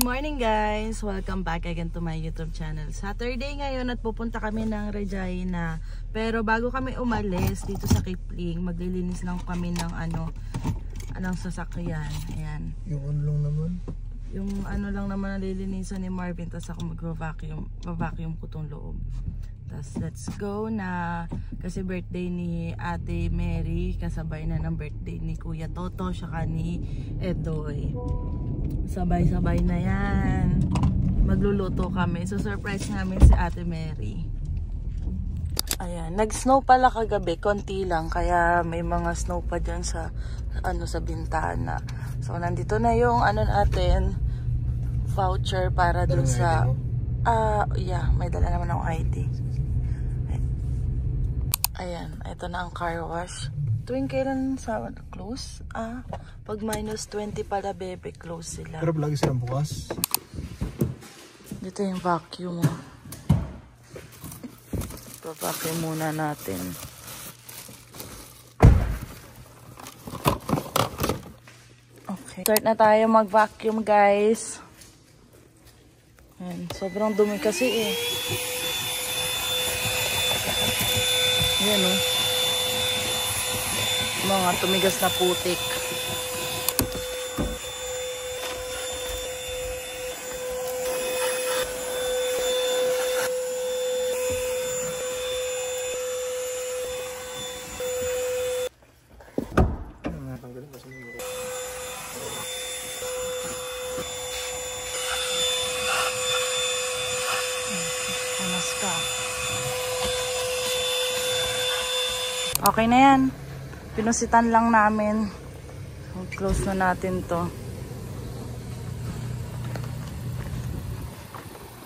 Morning guys! Welcome back again to my YouTube channel. Saturday ngayon at pupunta kami ng Regina. Pero bago kami umalis dito sa Kipling, maglilinis lang kami ng anong sasakyan. Ayan. Yung ano lang naman? Yung ano lang naman ang lilinisan ni Marvin, tapos ako mag-vacuum ko tong loob. Tapos let's go na, kasi birthday ni Ate Mary, kasabay na ng birthday ni Kuya Toto saka ni Edoy. Sabay-sabay na yan. Magluluto kami. So surprise namin si Ate Mary. Ayan, nag-snow pala kagabi, konti lang, kaya may mga snow pa dyan sa sa bintana. So nandito na yung natin, voucher para dun sa yeah, may dala naman akong ID. Ayan, ito na ang car wash. Tuwing kailan sa close? Pag minus 20 pala, bebe, close sila. Pero lagi silang bukas. Dito yung vacuum. Vacuum muna natin. Okay. Start na tayo mag-vacuum, guys. Ayan, sobrang dumi kasi eh. Ayan oh. Mga tumigas na putik. Panas ka. Okay na yan. Pinusitan lang namin. Close na natin to.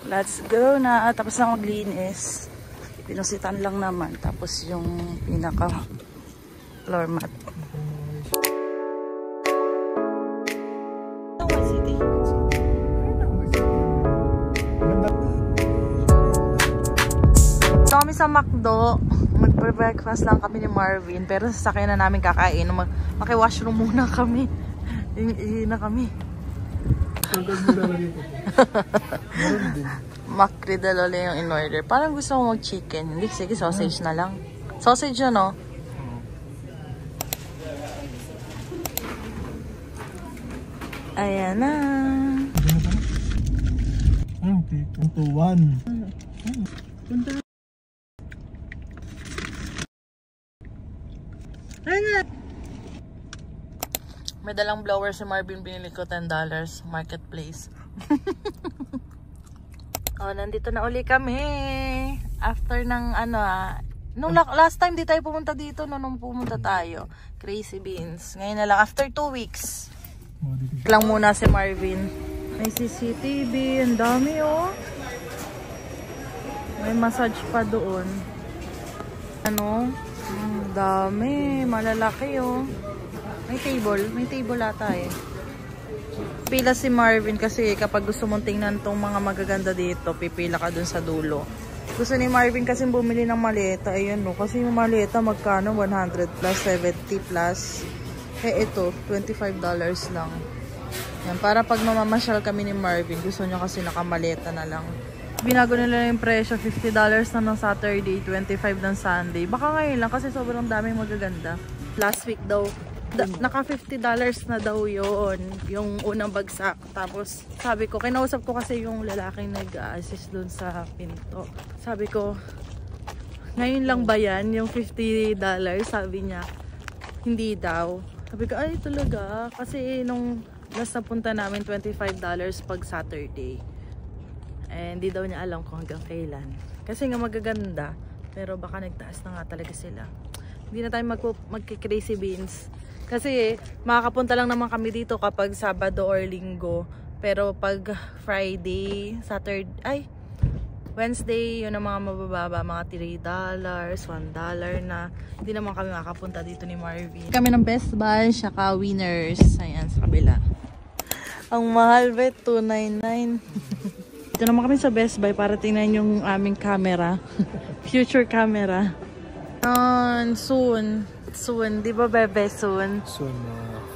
Let's go na. Tapos na maglinis. Pinusitan lang naman. Tapos yung pinaka floor mat. So kami sa McDo. Mag-breakfast lang kami ni Marvin, pero sasakyan na namin kakain. Maki-washroom muna kami. Ihi na kami. Makridalole yung in-order. Parang gusto ko mag-chicken. Hindi, sige, sausage na lang. Sausage yun, no? Ayan na. Punto 1. Punta. May dalang blower si Marvin, binili ko $10 marketplace. Oh, nandito na uli kami. After ng nung last time di tayo pumunta dito, nung pumunta tayo. Crazy Beans. Ngayon na lang, after 2 weeks. Lang muna si Marvin. May CCTV, ang dami oh. May massage pa doon. Ang dami, malalaki oh. May table ata eh. Pila si Marvin kasi kapag gusto mong tingnan tong mga magaganda dito, pipila ka dun sa dulo. Gusto ni Marvin kasi bumili ng maleta. Ayun no, kasi yung maleta magkano? 100 plus, 70 plus. Eh ito, $25 lang. Yan, para pag mamamasyal kami ni Marvin, gusto niya kasi nakamaleta na lang. Binago nila yung presyo, $50 na ng Saturday, 25 ng Sunday. Baka ngayon lang kasi sobrang daming magaganda. Last week daw, naka $50 na daw yun, yung unang bagsak. Tapos sabi ko, kinausap ko kasi yung lalaking nag-assist dun sa pinto. Sabi ko, ngayon lang ba yan yung $50? Sabi niya, hindi daw. Sabi ko, ay talaga, kasi nung last na punta namin $25 pag Saturday. Eh, hindi daw niya alam kung hanggang kailan. Kasi nga magaganda, pero baka nagtaas na nga talaga sila. Hindi na tayo magki-crazy beans. Kasi makakapunta lang naman kami dito kapag Sabado or Linggo. Pero pag Friday, Saturday, Wednesday, yun ang mga mabababa, mga $3, $1 na. Hindi naman kami makapunta dito ni Marvin. Kami ng Best Buy, saka Winners. Ayan, sa kabila. Ang mahal, bet, $299. Dito naman kami sa Best Buy para tingnan yung aming camera. Future camera. Soon. Soon. Di ba, bebe? Soon. Soon,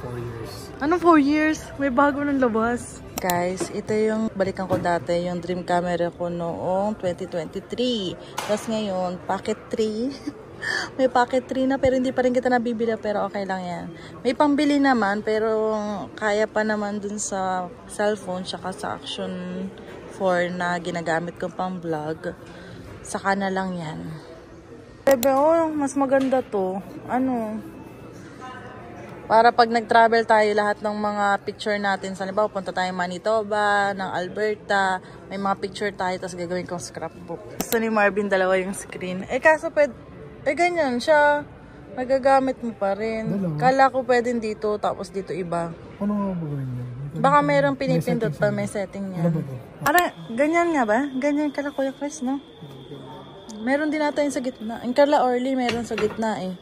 4 years. Anong 4 years? May bago ng labas. Guys, ito yung balikan ko dati, yung dream camera ko noong 2023. Tapos ngayon, pocket 3. May pocket 3 na pero hindi pa rin kita nabibili, pero okay lang yan. May pambili naman pero kaya pa naman dun sa cellphone tsaka sa Action 4 na ginagamit ko pang vlog. Saka na lang yan. Bebe, oh, mas maganda to. Ano? Para pag nag-travel tayo, lahat ng mga picture natin, sa halimbawa, punta tayo Manitoba, ng Alberta, may mga picture tayo, tapos gagawin kong scrapbook. Gusto ni Marvin, dalawa yung screen. Eh, kaso ganyan siya. Nagagamit mo pa rin. Dalawa. Kala ko pwedeng dito, tapos dito iba. Ano nga ba gawin niya? Baka merong pinipindot pa, may setting niya. Ano ba ito? Ganyan nga ba? Ganyan kala Kuya Chris, no? Meron din natin sa gitna. Ang Carla Orly, meron sa gitna eh.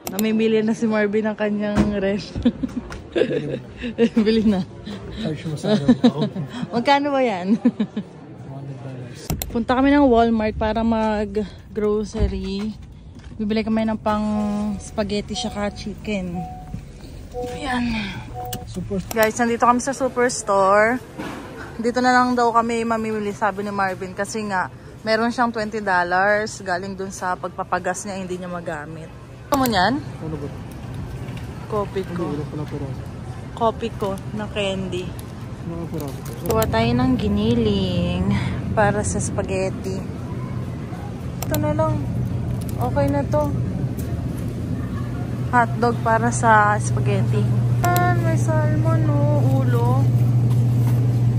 Namimili na si Marvin ng kanyang ref. Bili na. Charge mo sa ako. Magkano ba yan? $100. Punta kami ng Walmart para mag-grocery. Bibili kami ng pang spaghetti saka chicken. Ayan. Guys, nandito kami sa superstore. Dito na lang daw kami mamimili, sabi ni Marvin. Kasi nga, meron siyang $20 galing dun sa pagpapagas niya, hindi niya magamit. Ano mo yan? Ano ba ito? Coffee ko. Hindi, wala pala piraso. Coffee ko na candy. Mga piraso ito. Kuha tayo ng giniling para sa spaghetti. Ito na lang. Okay na to. Hotdog para sa spaghetti. May salmon, no? Ulo.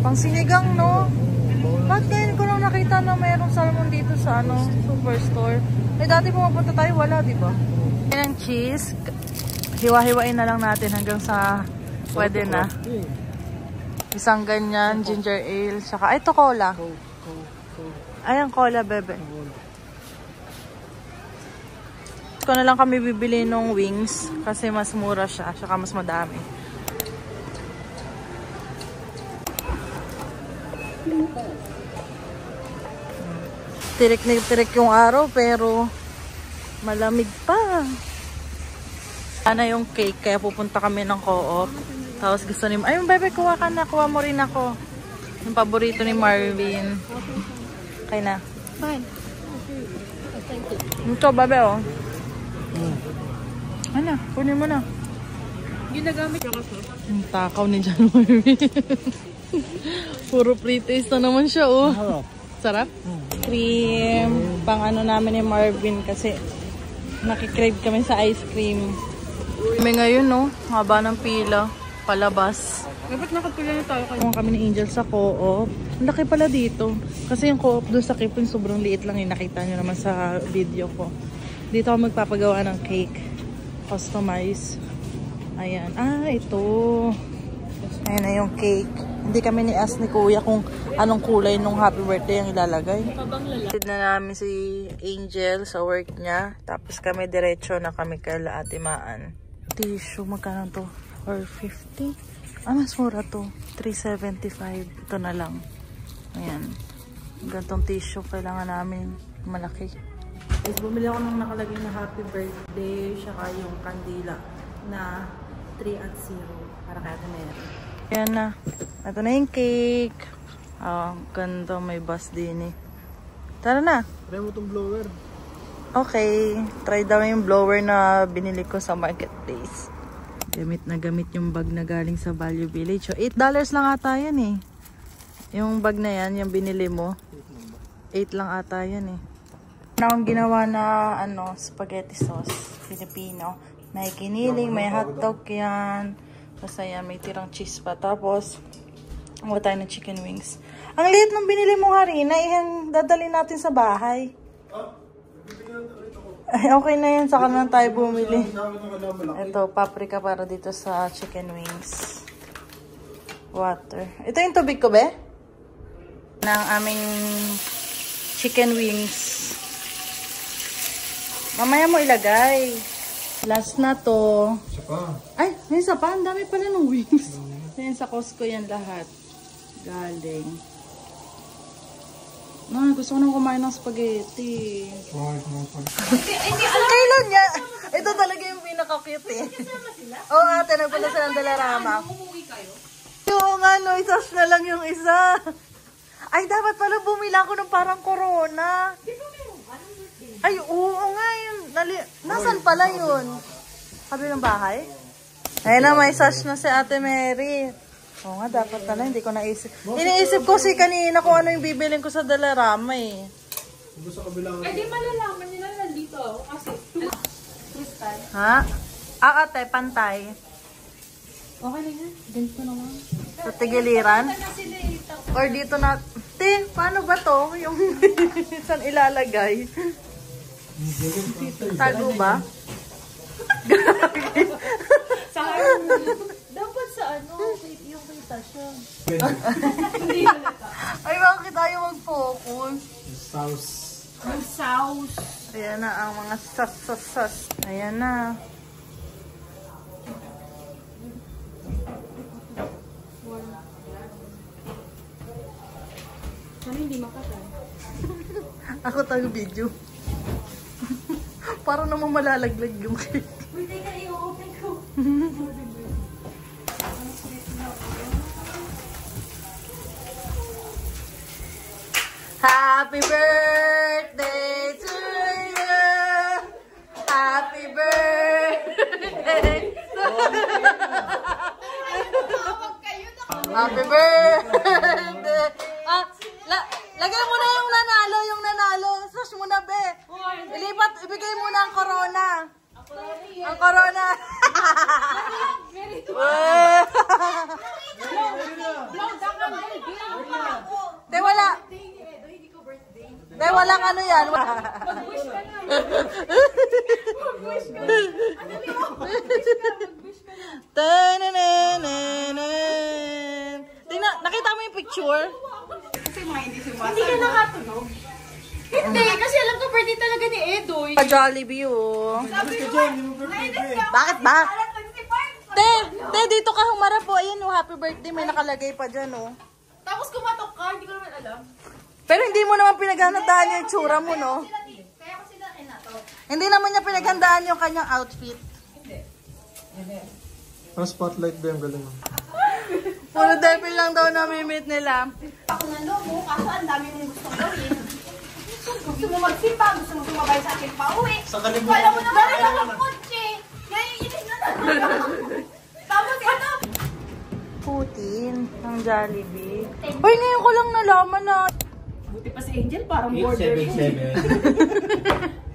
Pang sinigang, no? Ba't ngayon ko lang nakita na mayroong salmon dito sa superstore? Eh, dati pumapunta tayo, wala, di ba? Yan ang cheese. Hiwa-hiwain na lang natin hanggang sa pwede na. Isang ganyan, ginger ale, saka, ito cola. Ayan, cola, bebe. Ko na lang kami bibili ng wings kasi mas mura siya, saka mas madami. Tirik na tirik yung araw pero malamig pa. Sana yung cake kaya pupunta kami ng Co-op. Tapos gusto ni ayun bebe, kuha ka na, kuha mo rin ako. Yung paborito ni Marvin. Okay na. Fine. Ito bebe, oh. Ano, kunin mo na. Ginagamit ko kasi. Yung takaw ni John Marvin. Puro pre-taste na naman siya, oh. Sarap. Cream. Pang ano namin ni Marvin kasi nakikrave kami sa ice cream. Kami ngayon, no? Haba ng pila. Palabas. Dapat nakapila na tayo kayo. Kung kami ni Angel sa Co-op. Ang laki pala dito. Kasi yung Co-op doon sa Kipon sobrang liit lang. Nakita nyo naman sa video ko. Dito ako magpapagawa ng cake. Customize. Ayan. Ah, ito. Ayan na yung cake. Hindi kami ni-ask ni Kuya kung anong kulay nung happy birthday ang ilalagay. Tid na namin si Angel sa work niya. Tapos kami diretso na kami kay Ate Maan. Tissue, magkano to? $4.50? Ah, mas mura to. $3.75. Ito na lang. Ayan. Gantong tissue kailangan namin. Malaki. Guys, bumili ako ng nakalagay na happy birthday. Saka yung kandila na 3 at 0. Para kaya Ate Mary. Ayan na. Ito na yung cake. Oh, ganda. May bus din eh. Tara na. Try mo itong blower. Okay. Try daw yung blower na binili ko sa marketplace. Gamit na gamit yung bag na galing sa Value Village. So, $8 lang ata yan eh. Yung bag na yan, yung binili mo. 8 lang ata yan eh. Na akong ginawa na spaghetti sauce. Filipino. May kiniling, may hotdog yan. Basta yan, may tirang cheese pa. Tapos, Kuha tayo ng chicken wings. Ang liit nung binili mo, Harina. Iyan, dadalhin natin sa bahay. Ay, okay na yan. Saka na tayo bumili. Ito, paprika para dito sa chicken wings. Water. Ito yung tubig ko, be? Ng aming chicken wings. Mamaya mo ilagay. Last na to. Isa pa. Ay, may isa pa. Ang dami pala ng wings. Yan sa Costco yan lahat. Galing. Gusto ko nang kumain ng spaghetti. Kailan niya? Ito talaga yung pinaka-cute eh. Oo, ate. Nagpunta sila ng Dalarama. Umuwi kayo? Oo nga, no. Isas na lang yung isa. Ay, dapat pala bumila ko ng parang corona. Ay, oo nga yun. Nasaan pala yun? Sabi ng bahay? Ayun na, may sash na si Ate Mary. Oo nga, dapat na lang. Hindi ko naisip. Iniisip ko si kanina kung ano yung bibilin ko sa Dalarama eh. Eh di malalaman nyo na nandito ako kasi crystal. Ha? Ate, pantay. Okay na yan. Ganito naman. Sa tigiliran? Or dito na... Te, paano ba to? Yung saan ilalagay? Tago ba? Sa dapat sa ano, yung kita siya. Ay, bakit tayo mag-focus? Sauce. Ang sauce. Ayan na ang mga sas. Ayan na. Sana hindi makatay. Ako tayo video. Para namang malalaglag yung cake. Uy, teka, i-open ko. Happy birthday to you. Happy birthday. Happy birthday. Lagay mo na yung nanalo. Sash mo na, be. Ibigay mo na ang corona. Ang corona. De, wala. De, walang ano yan. Mag-wish ka na. Mag-wish ka na. Tingnan, nakita mo yung picture? Hindi ka nakatunog? Hindi, kasi alam ko birthday talaga ni Edoy. Pa-Jollibee, oh. Sabi ko, Bakit ba? Te, dito ka humarap po. Ayan, oh, happy birthday. May nakalagay pa dyan, oh. tapos kumatok ka, hindi ko naman alam. Pero hindi mo naman pinaghandaan yung itsura mo, no? Kaya ko sila inato. Hindi naman niya pinaghandaan yung kanyang outfit. Ang spotlight ba yung galing mo? Puro devil lang daw namimit nila. Ako na lobo, kaso ang dami mong gustong gawin. Gusto mo magsimba, gusto mo sumabay sa akin pa uwi. Sa kalimutan. Wala mo naman lang ang kotse. Naiinis na naman. Tapos ano? Putin ng Jollibee. Uy, ngayon ko lang nalaman na. Buti pa si Angel, parang border. 877.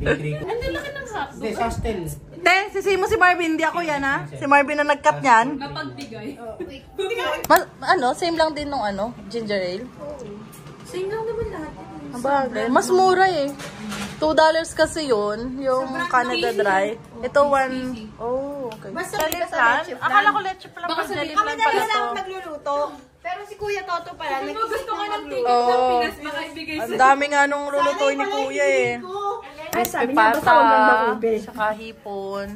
Ang laki ng hotdog. Hindi, hostel. Te, sisi mo si Marvin. Hindi ako yan, ha? Si Marvin na nag-cut niyan. Napagbigay. Same lang din nung ginger ale. Same lang naman lahat. Ang bagay. Mas mura eh. $2 kasi yun, yung Canada Dry. Ito, oh, okay. Basta Jelly basta plan? leche plan. Akala ko leche plan. Baka Pag sabihin, jelly kami plan na pala lang to. nagluluto. Pero si Kuya Toto pala, Kung gusto ka ng ticket Oo. ng Pinas, baka ibigay Ang sa'yo. dami nga nung lulutuin ni Kuya eh. Crispy pata, saka hipon.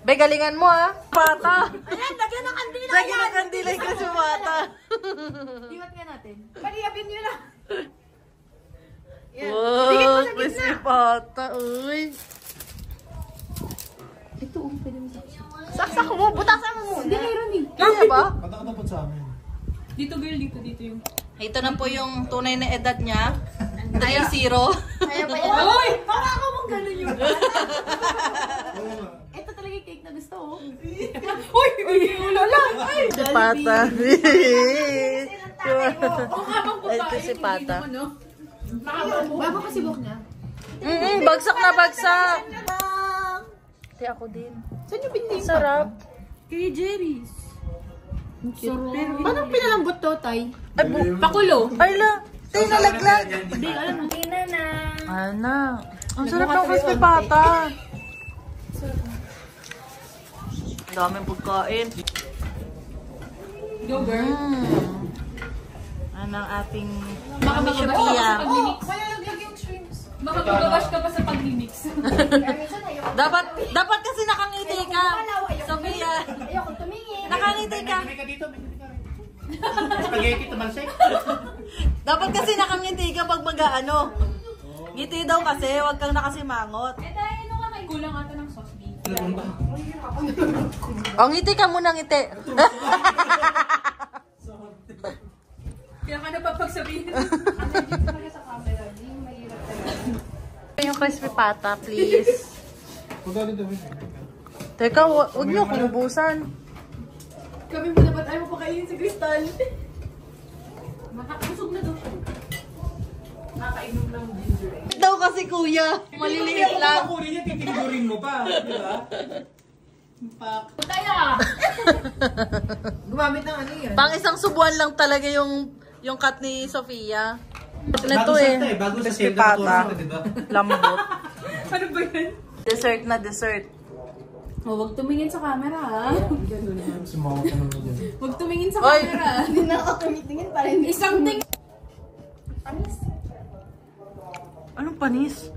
Be, galingan mo ah. Pata. Ayan, lagyan ng kandila Lagi ng kandila yung crispy pata. Iwat nga natin. Paliyabin nyo lang. Wow, crispy pata. Uy. Ito, pwede mo saksak. Saksak mo, butasan mo muna. Hindi, mayroon eh. Kaya ba? Patakatapot sa amin. Dito girl, dito yung... Ito na po yung tunay na edad niya. 3-0. Kaya pa yan. Uy! Para ako mong gano'n yun. Ito talaga yung cake na gusto ko. Uy! Ibigay mo na lang! Ay! Si Pata. Kung habang Ay, babae, si Pata. hindi mo, no? Baba kasi buhok niya. Bagsak na bagsak. Di ako din. Saan yung binti? Sarap. Kay Jerry's. Paano pinalambot to, Tay? Ay, Pakulo. ay la. Tay, nalaglag. Hindi, alam mo. Tingnan na. Ana. Ang sarap ng crispy pata. Ang daming pagkain. Go, girl. Ano ang ating Baka Mami magabash ka Sophia. pa sa pag-mix. Kaya laglag yung shrimps. Baka magabash ka pa sa pag-mix. Dapat kasi nakangiti ka. Sophia. Ayoko tumingin. Nakangiti ka. Spaghetti tumalsik. Dapat kasi nakangiti ka pag mag-ano. Ngiti daw kasi, wag kang nakasimangot. Eh, dahil ano ka kay kulang ata ng sauce beef. O, ngiti ka muna, ngiti. Kaya ka napapagsabihin. Yung crispy pata, please. Pagkali daw. Teka, wag niyo akong ubusan. Kami mo dapat ayaw mo pakainin si Crystal. Makakabusog na daw siya. Nakainom lang ginger ale. Daw kasi kuya, maliliit lang. Kunin niya, titindurin mo pa. Di ba? Kaya! Gumamit ng ano yan. Pang isang subuan lang talaga yung cut ni Sophia. Na to eh. Bago sa Crispy Zelda pata. di ba? Lambot. Ano ba yan? Dessert na dessert. Oh, wag tumingin sa camera, ha? Sumawag ka naman dyan. Wag tumingin sa Oy! camera. Hindi na ako tumitingin para hindi. Isang ting... Anis. Anong panis?